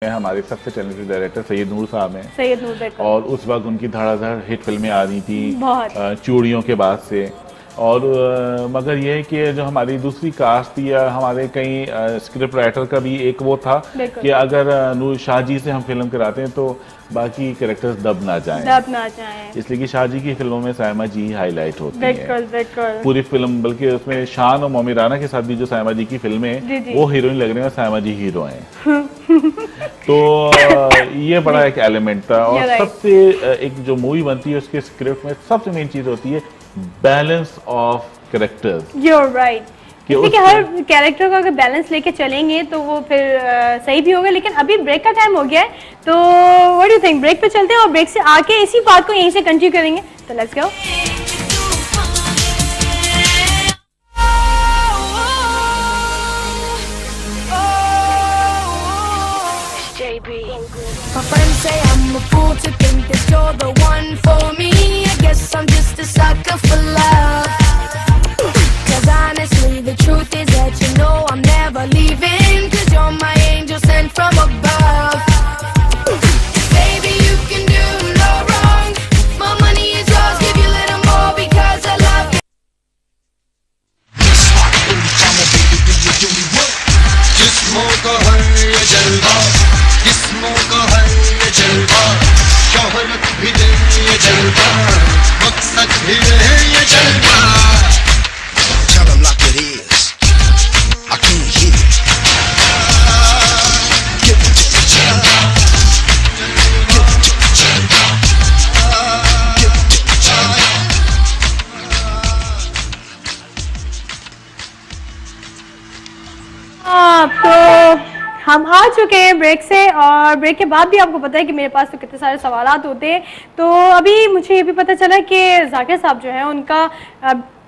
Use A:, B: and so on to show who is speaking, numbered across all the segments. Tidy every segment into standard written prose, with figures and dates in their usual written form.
A: में हमारे सबसे टैलेंटेड डायरेक्टर सैयद नूर साहब हैं।
B: सैयद नूर
A: और उस वक्त उनकी धड़ाधड़ हिट फिल्में आ रही थी
B: बहुत।
A: चूड़ियों के बाद से। और मगर ये है कि जो हमारी दूसरी कास्ट थी या हमारे कई स्क्रिप्ट राइटर का भी एक वो था कि अगर नूर शाह जी से हम फिल्म कराते हैं तो बाकी कैरेक्टर्स दब ना जाएं। इसलिए कि शाह जी की फिल्मों में सायमा जी हाईलाइट होती हैं पूरी फिल्म, बल्कि उसमें शान और मोमी राना के साथ भी जो सायमा जी की फिल्में वो हीरोइन लग रही हैं और सायमा जी हीरो हैं। तो ये बड़ा एक एलिमेंट था। और सबसे एक जो मूवी बनती है उसके स्क्रिप्ट में सबसे मेन चीज होती है balance of characters.
B: You're right. कि हर कैरेक्टर का अगर बैलेंस लेके चलेंगे तो वो फिर सही भी होगा। लेकिन अभी ब्रेक का टाइम हो गया है, तो what do you think break पे चलते हैं और ब्रेक से आके इसी बात को यहीं से कंटिन्यू करेंगे। तो let's go.
C: My friends say I'm a fool to think that you're the one for me. I guess I'm just a sucker for love. 'Cause honestly, the truth is that you know I'm never leaving. 'Cause you're my angel sent from above. Baby, you can do no wrong. My money is yours, give you a little more because I love you.
D: जिस्मों का है ये जलवा, जिस्मों का है ये जलवा, शोहरत भी दे ये जलवा, मकसद भी रहे ये जलवा। Tell 'em like it is. I can't hear it. Give it to the jam. Give it to the jam. Give it to the jam.
B: तो हम आ चुके हैं ब्रेक से, और ब्रेक के बाद भी आपको पता है कि मेरे पास तो कितने सारे सवालात होते हैं। तो अभी मुझे ये भी पता चला कि जाकिर साहब जो है उनका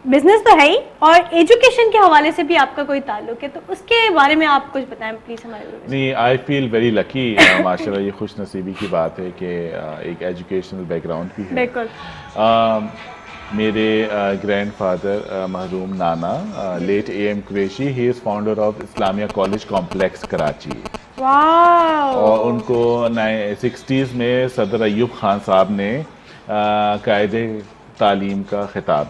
B: बिजनेस तो है ही, और एजुकेशन के हवाले से भी आपका कोई ताल्लुक है, तो उसके बारे में आप कुछ बताएं प्लीज हमारे।
A: नहीं, आई फील वेरी लकी, माशाल्लाह ये खुश नसीबी की बात है कि एक एजुकेशनल बैकग्राउंड भी है।
B: बिल्कुल।
A: मेरे ग्रैंडफादर मरहूम नाना late AM Qureshi, he is founder of Islamia college complex Karachi. और उनको 60s में सदर अयूब खान साहब ने कायदे तालीम का खिताब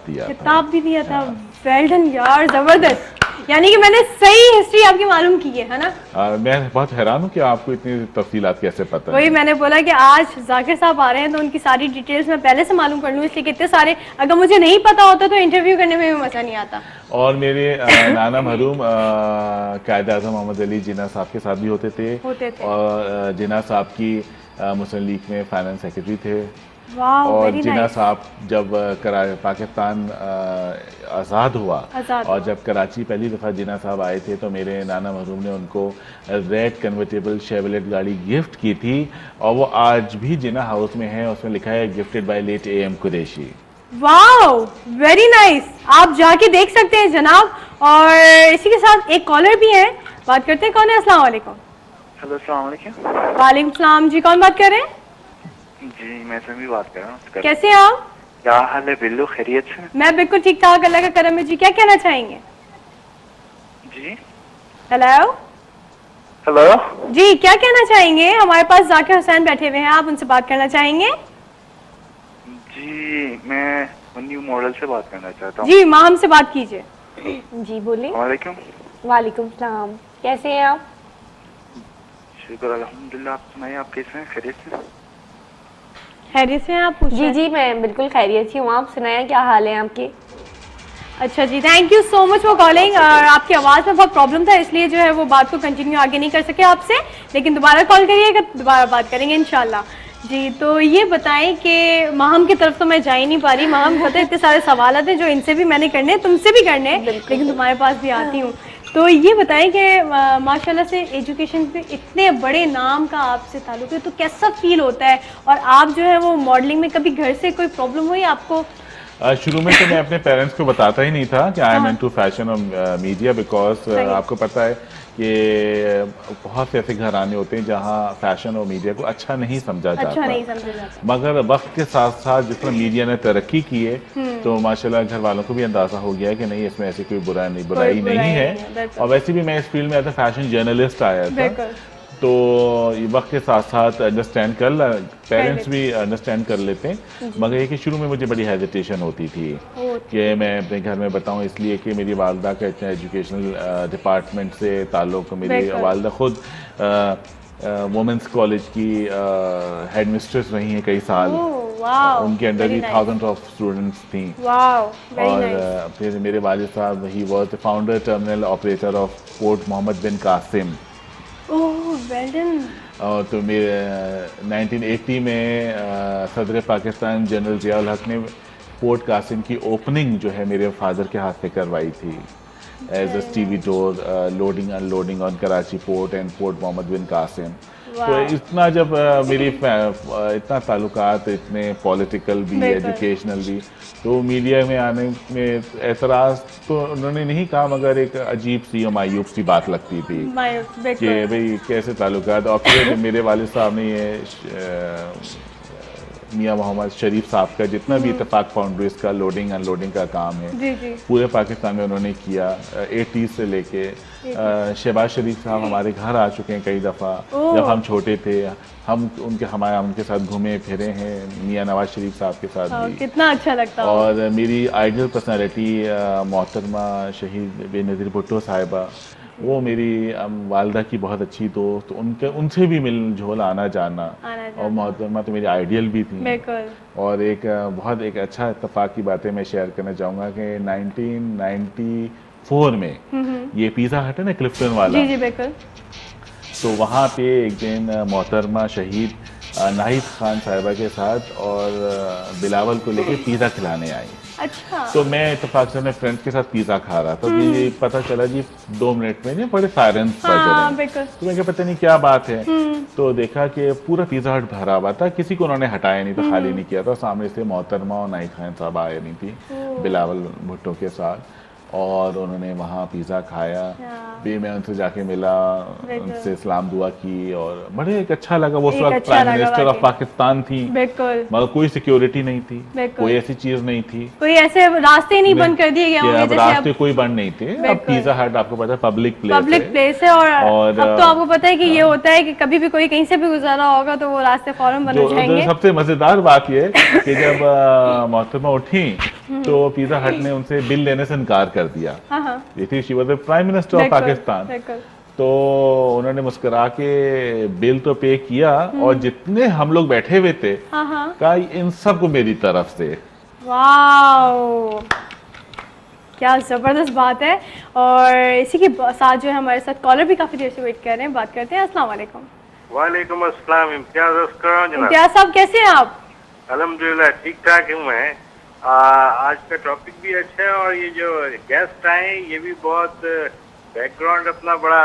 A: भी दिया था।
B: वेल डन यार, जबरदस्त। यानी कि मैंने सही हिस्ट्री आपकी मालूम की है ना।
A: मैं बहुत हैरान हूँ कि आपको इतनी तफसीलात कैसे पता है।
B: वही मैंने बोला कि आज जाकिर साहब आ रहे हैं तो उनकी सारी डिटेल्स मैं पहले से मालूम कर लूँ, इसलिए कि इतने सारे अगर मुझे नहीं पता होता तो इंटरव्यू करने में भी मजा नहीं आता।
A: और मेरे नाना मरहूम कायद आज़म मोहम्मद अली जिन्ना साहब के साथ भी होते थे। और जिन्ना साहब की मुस्लिम लीग में फाइनेंस सेक्रेटरी थे। और जिन्ना साहब जब पाकिस्तान आज़ाद हुआ और जब कराची पहली दफ़ा जिन्ना साहब आए थे तो मेरे नाना मरहूम ने उनको रेड कन्वर्टेबल शेवलेट गाड़ी गिफ्ट की थी, और वो आज भी जिन्ना हाउस में है। उसमें लिखा है gifted by late AM Qureshi.
B: Wow, very nice. आप जाके देख सकते हैं जनाब। और इसी के साथ एक कॉलर भी है, बात करते हैं। कौन है? अस्सलाम वालेकुम।
E: हेलो, अस्सलाम वालेकुम।
B: वालेकुम सलाम जी, कौन बात कर रहे हैं?
E: जी मैं समी बात कर रहा हूँ।
B: कैसे हैं आप?
E: क्या हाल है बिल्लू, खैरियत से?
B: मैं बिल्कुल ठीक ठाक, अल्लाह का करम है जी। क्या कहना चाहेंगे?
E: जी
B: हेलो
E: हेलो
B: जी, क्या कहना चाहेंगे? हमारे पास जाकिर हुसैन बैठे हुए हैं, आप उनसे बात करना चाहेंगे?
E: जी मैं न्यू मॉडल से बात करना चाहता हूँ।
B: जी माँ, हमसे बात कीजिए।
F: जी बोलिए।
E: वालेकुम।
F: वालेकुम सलाम, कैसे हैं आप?
E: शुक्र अल्हम्दुलिल्लाह, आप सुनाइए, आप कैसे हैं? खैरियत से?
B: खैरियत से हैं आप?
F: जी जी मैं बिल्कुल खैरियत से हूँ, आप सुनाया क्या हाल है आपके?
B: अच्छा जी, thank you so much for calling. और आपकी आवाज़ में बहुत प्रॉब्लम था, इसलिए जो है वो बात को कंटिन्यू आगे नहीं कर सके आपसे, लेकिन दोबारा कॉल करिएगा, दोबारा बात करेंगे इंशाल्लाह। जी तो ये बताएं कि माहम की तरफ तो मैं जा ही नहीं पा रही। माहम पता है इतने सारे सवाल हैं जो इनसे भी मैंने करने हैं, तुमसे भी करने हैं, लेकिन तुम्हारे पास भी आती हूँ। तो ये बताएं कि माशाल्लाह से एजुकेशन पे इतने बड़े नाम का आपसे ताल्लुक है, तो कैसा फील होता है? और आप जो है वो मॉडलिंग में कभी घर से कोई प्रॉब्लम हुई आपको?
A: शुरू में तो मैं अपने पेरेंट्स को बताता ही नहीं था कि आई एम इनटू फैशन और मीडिया, बिकॉज आपको पता है कि बहुत से ऐसे घराने होते हैं जहाँ फैशन और मीडिया को अच्छा नहीं समझा जाता। मगर वक्त के साथ साथ जिस तरह मीडिया ने तरक्की की है तो माशाल्लाह घर वालों को भी अंदाजा हो गया है कि नहीं, इसमें ऐसी कोई बुराई नहीं है। और वैसे भी मैं इस फील्ड में एज ए फैशन जर्नलिस्ट आया था, तो ये वक्त के साथ साथ अंडरस्टैंड पेरेंट्स भी अंडरस्टैंड कर लेते हैं, मगर ये कि शुरू में मुझे बड़ी हेजिटेशन होती थी कि मैं अपने घर में बताऊं, इसलिए कि मेरी वालदा का इतना एजुकेशनल डिपार्टमेंट से ताल्लुक़, मेरी वालदा खुद वुमेंस कॉलेज की हेड मिस्ट्रेस रही हैं कई साल। उनके अंडर भी थाउजेंड ऑफ स्टूडेंट्स थी। और फिर मेरे वालिद साहब, he was the founder terminal operator of port Muhammad Bin Qasim. और तो मेरे 1980 में सदर पाकिस्तान जनरल ज़िया-उल हक ने पोर्ट कासिम की ओपनिंग जो है मेरे फादर के हाथ से करवाई थी as a stevedore, loading unloading on Karachi port and port Muhammad Bin Qasim. तो इतना जब मेरी इतना ताल्लुकात, इतने पॉलिटिकल भी, एजुकेशनल भी, तो मीडिया में आने में एतराज़ तो उन्होंने नहीं कहा, मगर एक अजीब सी और मायूब सी बात लगती थी कि भाई कैसे ताल्लुकात। और फिर मेरे वालिद साहब ने ये मियाँ मोहम्मद शरीफ साहब का जितना भी इत्तेफाक फाउंड्रीज का लोडिंग अनलोडिंग का काम है पूरे पाकिस्तान में उन्होंने किया। 80 से लेके शहबाज शरीफ साहब हमारे घर आ चुके हैं कई दफ़ा, जब हम छोटे थे। हम उनके साथ घूमे फिरे हैं, मियाँ नवाज शरीफ साहब के साथ भी।
B: कितना अच्छा लगता है।
A: और मेरी आइडियल पर्सनालिटी मोहतरमा शहीद बेनज़ीर भुट्टो साहिबा, वो मेरी वालदा की बहुत अच्छी दोस्त, उनसे भी मिल झोल आना जाना। और मोहतरमा तो मेरी आइडियल भी थी। और एक बहुत एक अच्छा इत्तेफाक की बातें मैं शेयर करना चाहूँगा कि 1994 में ये पिज़्ज़ा हट है ना क्लिफ्टन वाला,
B: जी बिल्कुल,
A: तो वहाँ पे एक दिन मोहतरमा शहीद नाहिद खान साहिबा के साथ और बिलावल को लेके पिज़्ज़ा खिलाने आई।
B: अच्छा।
A: तो मैं इत्तेफाक से अपने फ्रेंड्स के साथ पिज़्ज़ा खा रहा था, तो ये पता चला जी 2 मिनट में बड़े सायरन्स बज रहे हैं। तो मैं पता नहीं क्या बात है, तो देखा कि पूरा पिज़्ज़ा हट भरा हुआ था, किसी को उन्होंने हटाया नहीं था, खाली नहीं किया था। सामने से मोहतरमा और नाहिद खान साहब आए नहीं थी बिलावल भुट्टो के साथ, और उन्होंने वहाँ पिज़्ज़ा खाया। भी मैं उनसे जाके मिला, उनसे सलाम दुआ की, और बड़े एक अच्छा लगा। वो वक्त प्राइम मिनिस्टर ऑफ पाकिस्तान थी, मगर कोई सिक्योरिटी नहीं थी, कोई ऐसी चीज नहीं थी,
B: कोई ऐसे रास्ते नहीं बंद कर दिए गए होंगे,
A: अब रास्ते कोई बंद नहीं थे। अब पिज़्ज़ा हट आपको पता है पब्लिक प्लेस
B: है, और अब तो आपको पता है कि ये होता है कि कभी भी कोई कहीं से भी गुजारा होगा तो वो रास्ते फौरन बंद हो जाएंगे।
A: सबसे मजेदार बात ये कि जब मोहतरमा उठी तो पिज़्ज़ा हट ने उनसे बिल लेने से इनकार कर दिया। ये थी she was the prime minister of Pakistan. तो उन्होंने मुस्कुरा के बिल तो पे किया, और जितने हम लोग बैठे हुए थे कहा इन सबको मेरी तरफ से।
B: वाओ, क्या जबरदस्त बात है। और इसी के साथ जो है हमारे साथ कॉलर भी काफी देर से वेट कर रहे हैं, बात करते हैं। अस्सलाम वालेकुम।
E: वालेकुम अस्सलाम।
B: इम्तियाज साहब कैसे हैं आप?
E: अल्हम्दुलिल्लाह ठीक ठाक हूँ मैं। आज का टॉपिक भी अच्छा है, और ये जो गेस्ट आए ये भी बहुत बैकग्राउंड अपना बड़ा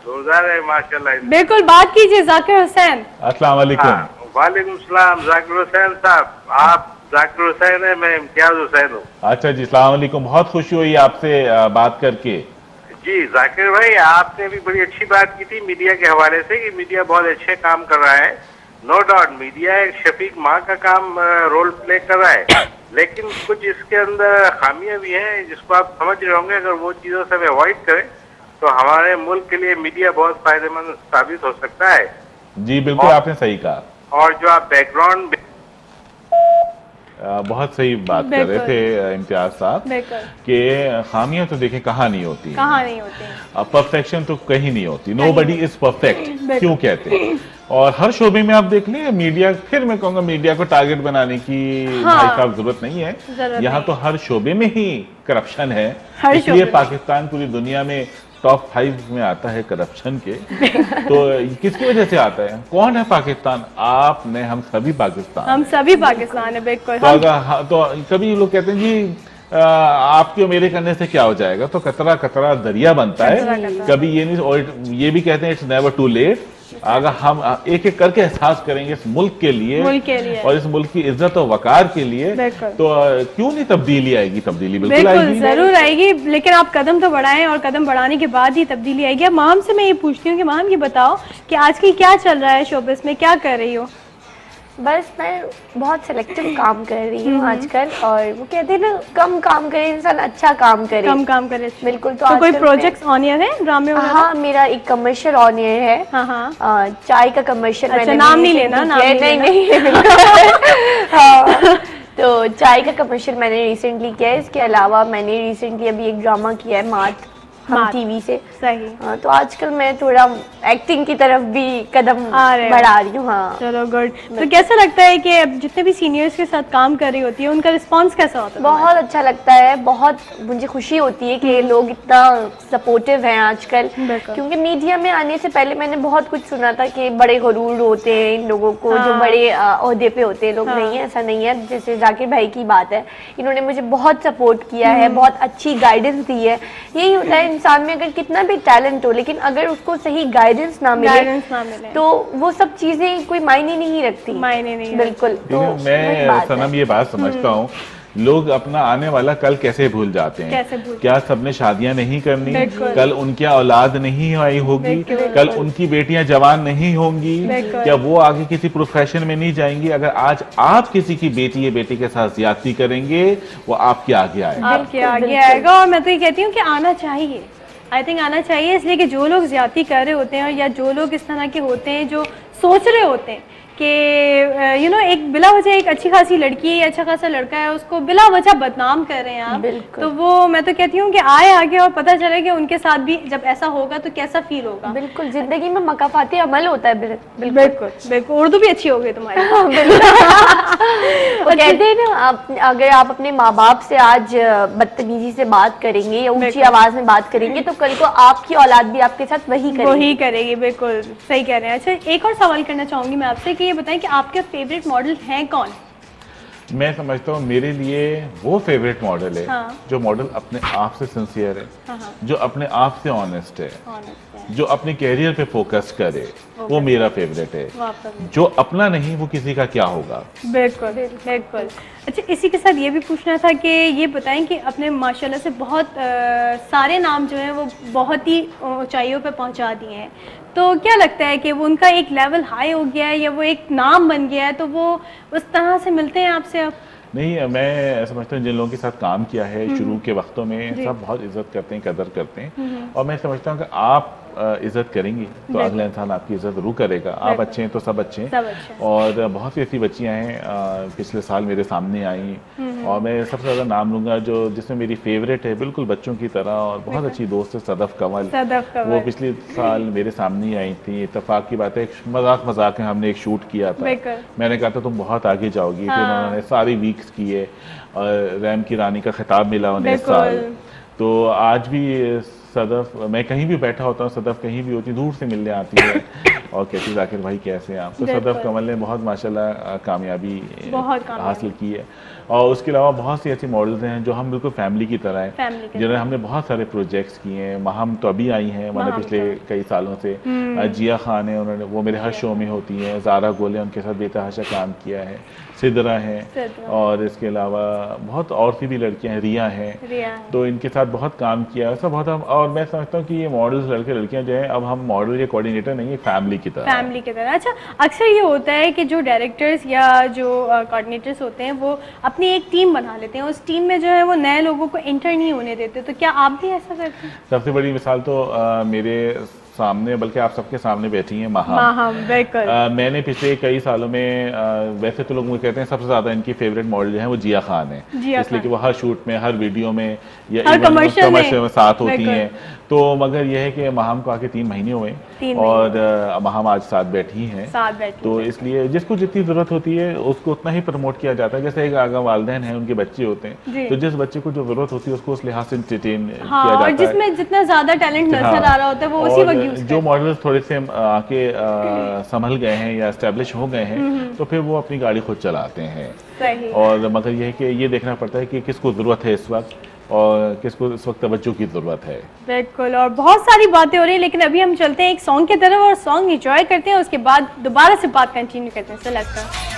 E: जोरदार है माशाल्लाह।
B: बिल्कुल, बात कीजिए जाकिर हुसैन।
A: अस्सलाम वालेकुम।
E: वालेकुम सलाम। जाकिर हुसैन साहब, आप जाकिर हुसैन है, मैं इम्तियाज हुसैन हूँ।
A: अच्छा जी, अस्सलाम वालेकुम। बहुत खुशी हुई आपसे बात करके।
E: जी जाकिर भाई, आपने भी बड़ी अच्छी बात की थी मीडिया के हवाले से कि मीडिया बहुत अच्छे काम कर रहा है। नो डाउट मीडिया एक शफीक माँ का काम रोल प्ले कर रहा है, लेकिन कुछ इसके अंदर खामियां भी हैं जिसको आप समझ रहे होंगे। अगर वो चीज़ों से अवॉइड करें तो हमारे मुल्क के लिए मीडिया बहुत फायदेमंद साबित हो सकता है।
A: जी बिल्कुल, आपने सही कहा।
E: और जो आप बैकग्राउंड
A: बहुत सही बात कर रहे थे इम्तियाज साहब कि खामियां तो देखें कहाँ नहीं होती, परफेक्शन तो कहीं नहीं होती। नोबडी इज परफेक्ट क्यों कहते हैं। और हर शोबे में आप देख लें मीडिया, फिर मैं कहूँगा मीडिया को टारगेट बनाने की भाई साहब जरूरत नहीं है। यहाँ तो हर शोबे में ही करप्शन है, इसलिए पाकिस्तान पूरी दुनिया में टॉप 5 में आता है करप्शन के। तो किसकी वजह से आता है? कौन है पाकिस्तान? आपने, हम सभी पाकिस्तान है बिल्कुल। तो कभी लोग कहते हैं जी आपके मेरे करने से क्या हो जाएगा, तो कतरा कतरा दरिया बनता है। कभी ये नहीं, और ये भी कहते हैं इट्स नेवर टू लेट। अगर हम एक एक करके एहसास करेंगे इस मुल्क के लिए और इस मुल्क की इज्जत और वकार के लिए, तो क्यों नहीं तब्दीली आएगी? तब्दीली बिल्कुल आएगी,
B: जरूर आएगी, लेकिन आप कदम तो बढ़ाएं, और कदम बढ़ाने के बाद ही तब्दीली आएगी। अब माम से मैं ये पूछती हूँ कि माम ये बताओ कि आजकल क्या चल रहा है शोबिस में, क्या कर रही हो?
F: बस मैं बहुत सिलेक्टिव काम कर रही हूँ आजकल, और वो कहते हैं ना, कम काम करे इंसान, अच्छा काम करे।
B: कम काम करे,
F: बिल्कुल।
B: तो कोई प्रोजेक्ट्स ऑन एयर है, ड्रामे वगैरह?
F: हाँ, मेरा एक कमर्शियल ऑन एयर है।
B: हाँ।
F: चाय का कमर्शियल।
B: अच्छा, नाम नहीं लेना, नाम
F: नहीं। हाँ, तो चाय का कमर्शियल मैंने रिसेंटली किया है। इसके अलावा मैंने रिसेंटली अभी एक ड्रामा किया है, मात, हम टीवी से।
B: सही।
F: हाँ, तो आजकल मैं थोड़ा एक्टिंग की तरफ भी कदम बढ़ा रही हूँ। हाँ,
B: चलो गुड। तो कैसा लगता है कि अब जितने भी सीनियर्स के साथ काम कर रही होती है, उनका रिस्पांस कैसा होता है?
F: बहुत अच्छा लगता है, बहुत मुझे खुशी होती है कि लोग इतना सपोर्टिव हैं आजकल। क्योंकि मीडिया में आने से पहले मैंने बहुत कुछ सुना था कि बड़े गरूर होते हैं इन लोगों को, जो बड़े ओहदे पे होते हैं लोग। नहीं है, ऐसा नहीं है। जैसे जाकिर भाई की बात है, इन्होंने मुझे बहुत सपोर्ट किया है, बहुत अच्छी गाइडेंस दी है। यही होता है इंसान में, अगर कितना भी टैलेंट हो, लेकिन अगर उसको सही गाइडेंस ना मिले तो वो सब चीजें कोई मायने नहीं रखती।
B: मायने नहीं।
F: बिल्कुल। तो
A: मैं सनम ये बात समझता हूँ, लोग अपना आने वाला कल कैसे भूल जाते हैं। क्या सबने शादियां नहीं करनी? कल उनकी औलाद नहीं आई होगी? कल उनकी बेटियां जवान नहीं होंगी? क्या वो आगे किसी प्रोफेशन में नहीं जाएंगी? अगर आज आप किसी की बेटी या बेटी के साथ ज्यादती करेंगे, वो आपके आगे आएगा।
B: आपके आगे आएगा। और मैं तो ये कहती हूँ कि आना चाहिए, आई थिंक आना चाहिए, इसलिए कि जो लोग ज्यादती कर रहे होते हैं या जो लोग इस तरह के होते हैं, जो सोच रहे होते हैं कि यू नो एक बिला वजह एक अच्छी खासी लड़की है, अच्छा खासा लड़का है, उसको बिला वजह बदनाम कर रहे हैं आप, तो वो मैं तो कहती हूँ कि आए आगे और पता चले कि उनके साथ भी जब ऐसा होगा तो कैसा फील होगा।
F: बिल्कुल, जिंदगी में मकाफाती अमल होता है।
B: बिल्कुल। उर्दू भी अच्छी हो गई तुम्हारी।
F: वो कहते हैं ना, अगर आप अपने माँ बाप से आज बदतमीजी से बात करेंगे या ऊंची आवाज में बात करेंगे, तो कल को आपकी औलाद भी आपके साथ वही करेगी।
B: बिल्कुल सही कह रहे हैं। अच्छा, एक और सवाल करना चाहूंगी मैं आपसे कि ये बताएं कि आपके फेवरेट मॉडल हैं कौन?
A: मैं समझता हूँ मेरे लिए वो फेवरेट मॉडल है जो मॉडल अपने आप से सिंसियर है, जो अपने आप से ऑनेस्ट है, जो अपने कैरियर पे फोकस करे, वो मेरा फेवरेट है। जो अपना नहीं, वो किसी का क्या होगा।
B: बिल्कुल। अच्छा, इसी के साथ ये भी पूछना था कि ये बताएं कि अपने माशाल्लाह से बहुत सारे नाम जो हैं वो बहुत ही ऊंचाइयों पे पहुंचा दिए हैं, तो क्या लगता है कि वो उनका एक लेवल हाई हो गया है या वो एक नाम बन गया है, तो वो उस तरह से मिलते हैं आपसे अब?
A: नहीं, मैं समझता हूँ जिन लोगों के साथ काम किया है शुरू के वक्तों में, सब बहुत इज्जत करते हैं, कदर करते हैं। और मैं समझता हूँ कि आप इज्जत करेंगी तो अगला इंसान आपकी इज्जत जरूर करेगा। आप अच्छे हैं तो सब अच्छे हैं। और बहुत सी ऐसी बच्चियां हैं पिछले साल मेरे सामने आई, और मैं सबसे ज्यादा नाम लूंगा जो जिसमें मेरी फेवरेट है, बिल्कुल बच्चों की तरह और बहुत अच्छी दोस्त है, सदफ कंवल। वो पिछले साल मेरे सामने ही आई थी। इत्तेफाक की बात है, मजाक में हमने एक शूट किया था। मैंने कहा था तुम बहुत आगे जाओगी, फिर उन्होंने सारी वीक्स किए और रैम की रानी का खिताब मिला उन्हें इस साल। तो आज भी सदफ, मैं कहीं भी बैठा होता हूँ, सदफ कहीं भी होती, दूर से मिलने आती है और कहती है जाकिर भाई कैसे हैं आप। तो सदफ कंवल ने बहुत माशाल्लाह कामयाबी हासिल की है। और उसके अलावा बहुत सी ऐसी मॉडल्स हैं जो हम बिल्कुल फैमिली की तरह हैं, जिन्हें हमने बहुत सारे प्रोजेक्ट्स किए हैं। महम तो अभी आई हैं, मतलब पिछले कई सालों से। जिया खान है, उन्होंने वो मेरे हर शो में होती हैं। ज़ारा गोले, उनके साथ बेतहाशा काम किया है। सिदरा हैं, और इसके अलावा बहुत और सी भी लड़कियां हैं, रिया हैं, तो इनके साथ बहुत काम किया है। सब बहुत हम, और मैं समझता हूँ कि ये मॉडल्स लड़के लड़कियां जो हैं, अब हम मॉडल या कोऑर्डिनेटर नहीं है, फैमिली की तरह। अच्छा, अक्सर ये होता है कि जो डायरेक्टर्स या जो कोऑर्डिनेटर्स होते हैं वो अपनी एक टीम बना लेते हैं, उस टीम में जो है वो नए लोगों को एंटर नहीं होने देते, तो क्या आप भी ऐसा करते हैं? सबसे बड़ी मिसाल तो मेरे सामने, बल्कि आप सबके सामने बैठी हैं
B: महम।
A: मैंने पिछले कई सालों में, वैसे तो लोग मुझे कहते हैं सबसे ज्यादा इनकी फेवरेट मॉडल जो है वो जिया खान है, इसलिए कि वो हर शूट में, हर वीडियो में या कमर्शियल में साथ होती हैं। तो मगर यह है कि महम को आके 3 महीने हुए और महम आज साथ बैठी हैं, तो इसलिए जिसको जितनी जरूरत होती है उसको उतना ही प्रमोट किया जाता है। जैसे एक आगा वालिदैन है, उनके बच्चे होते हैं, तो जिस बच्चे को जो जरूरत होती है उसको उस लिहाज से एंटरटेन किया जाता है,
B: जिसमें जितना ज्यादा टैलेंट नजर आ रहा होता है वो उसी वक्त यूज।
A: जो मॉडल्स थोड़े से आके संभल गए हैं या एस्टेब्लिश हो गए हैं, तो फिर वो अपनी गाड़ी खुद चलाते हैं। और मगर यह है कि ये देखना पड़ता है कि किसको जरूरत है इस वक्त और किसको इस वक्त तवज्जो की जरूरत है।
B: बिल्कुल, और बहुत सारी बातें हो रही हैं, लेकिन अभी हम चलते हैं एक सॉन्ग की तरफ और सॉन्ग एंजॉय करते हैं, उसके बाद दोबारा से बात कंटिन्यू करते हैं। So let's go.